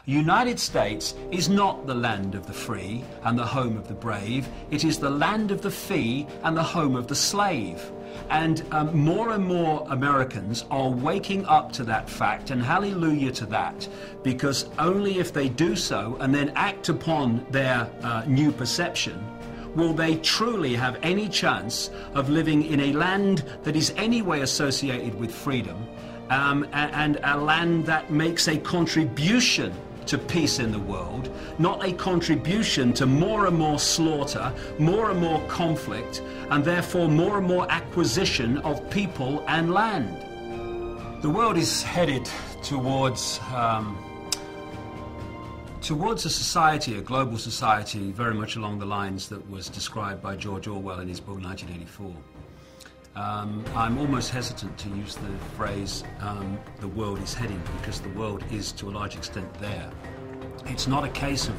United States is not the land of the free and the home of the brave. It is the land of the fee and the home of the slave. And more Americans are waking up to that fact, and hallelujah to that, because only if they do so and then act upon their new perception will they truly have any chance of living in a land that is anyway associated with freedom, and a land that makes a contribution to peace in the world, not a contribution to more and more slaughter, more and more conflict, and therefore more and more acquisition of people and land. The world is headed towards a society, a global society, very much along the lines that was described by George Orwell in his book 1984. I'm almost hesitant to use the phrase the world is heading, because the world is to a large extent there. It's not a case of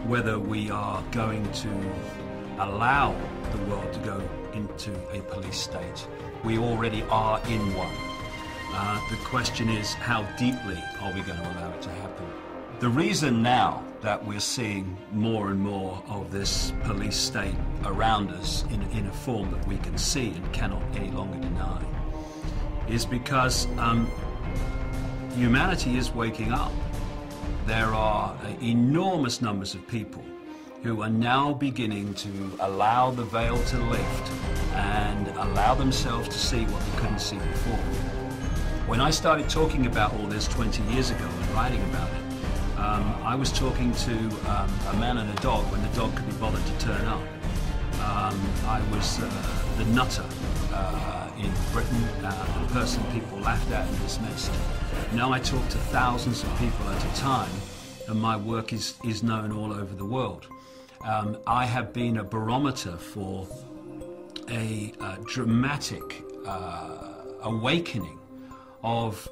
whether we are going to allow the world to go into a police state. We already are in one. The question is, how deeply are we going to allow it to happen? The reason now that we're seeing more and more of this police state around us in a form that we can see and cannot any longer deny is because humanity is waking up. There are enormous numbers of people who are now beginning to allow the veil to lift and allow themselves to see what they couldn't see before. When I started talking about all this 20 years ago and writing about it, I was talking to a man and a dog when the dog could be bothered to turn up. I was the nutter in Britain, the person people laughed at and dismissed. Now I talk to thousands of people at a time, and my work is known all over the world. I have been a barometer for a dramatic awakening of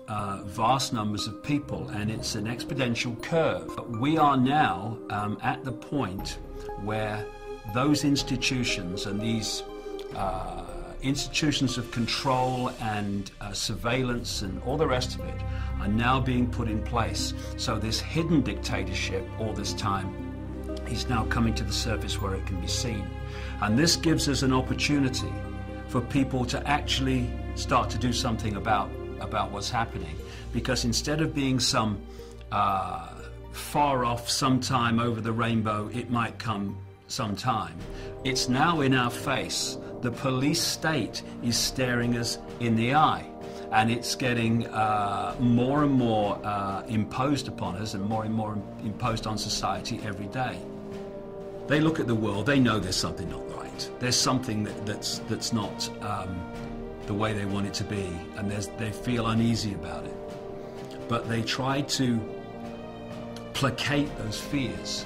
vast numbers of people, and it's an exponential curve. We are now at the point where those institutions and these institutions of control and surveillance and all the rest of it are now being put in place. So this hidden dictatorship all this time is now coming to the surface where it can be seen. And this gives us an opportunity for people to actually start to do something about what's happening, because instead of being some far off sometime over the rainbow, it might come sometime, it's now in our face. The police state is staring us in the eye, and it's getting more and more imposed upon us, and more imposed on society every day. They look at the world, they know there's something not right. There's something that's not the way they want it to be, and they feel uneasy about it. But they try to placate those fears,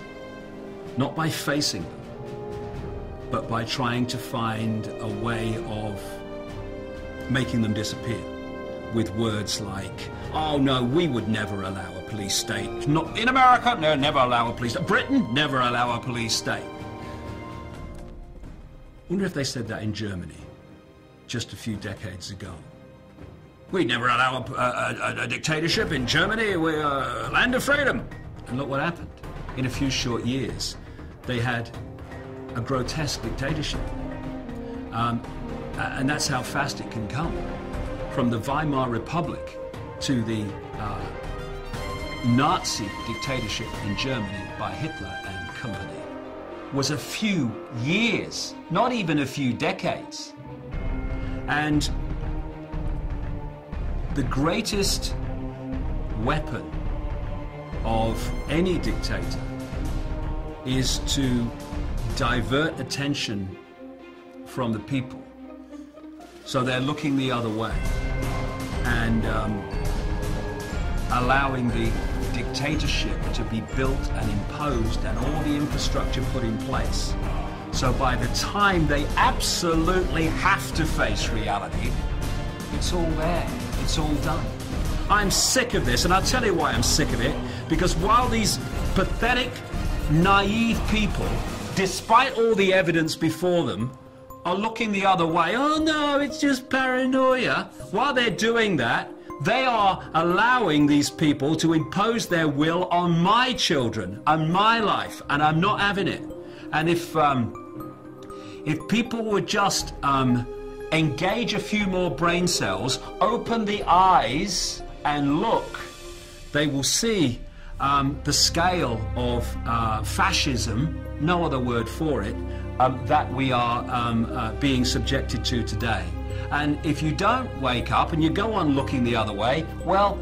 not by facing them, but by trying to find a way of making them disappear with words like, oh no, we would never allow a police state. Not in America, no, never allow a police state. Britain, never allow a police state. Wonder if they said that in Germany just a few decades ago. We'd never allow a dictatorship in Germany. We're a land of freedom. And look what happened. In a few short years, they had a grotesque dictatorship. And that's how fast it can come. From the Weimar Republic to the Nazi dictatorship in Germany by Hitler and company was a few years, not even a few decades. And the greatest weapon of any dictator is to divert attention from the people. So they're looking the other way and allowing the dictatorship to be built and imposed and all the infrastructure put in place. So by the time they absolutely have to face reality, it's all there, it's all done. I'm sick of this, and I'll tell you why I'm sick of it. Because while these pathetic, naive people, despite all the evidence before them, are looking the other way, oh no, it's just paranoia. While they're doing that, They are allowing these people to impose their will on my children and my life, and I'm not having it. And if people would just engage a few more brain cells, open the eyes and look, they will see the scale of fascism, no other word for it, that we are being subjected to today. And if you don't wake up and you go on looking the other way, well,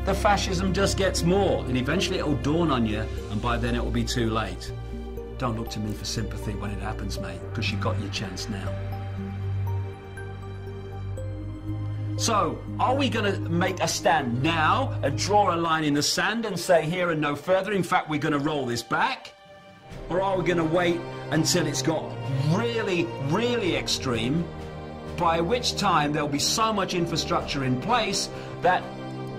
the fascism just gets more, and eventually it will dawn on you, and by then it will be too late. Don't look to me for sympathy when it happens, mate, because you got your chance now. So, are we going to make a stand now and draw a line in the sand and say here and no further? In fact, we're going to roll this back? Or are we going to wait until it's got really, really extreme, by which time there'll be so much infrastructure in place that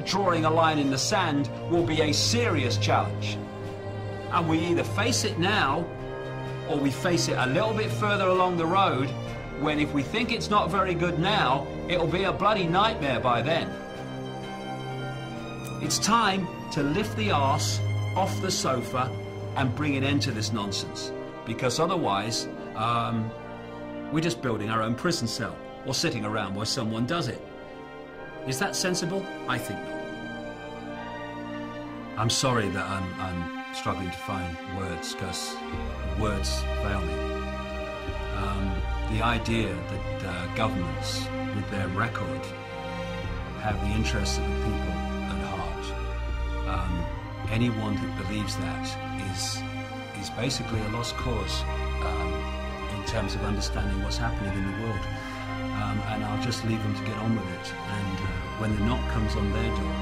drawing a line in the sand will be a serious challenge? And we either face it now, or we face it a little bit further along the road, when if we think it's not very good now, it'll be a bloody nightmare by then. It's time to lift the arse off the sofa and bring an end to this nonsense, because otherwise we're just building our own prison cell or sitting around while someone does it. Is that sensible? I think not. I'm sorry that I'm struggling to find words, because words fail me. The idea that governments, with their record, have the interests of the people at heart. Anyone who believes that is basically a lost cause in terms of understanding what's happening in the world. And I'll just leave them to get on with it. And when the knock comes on their door,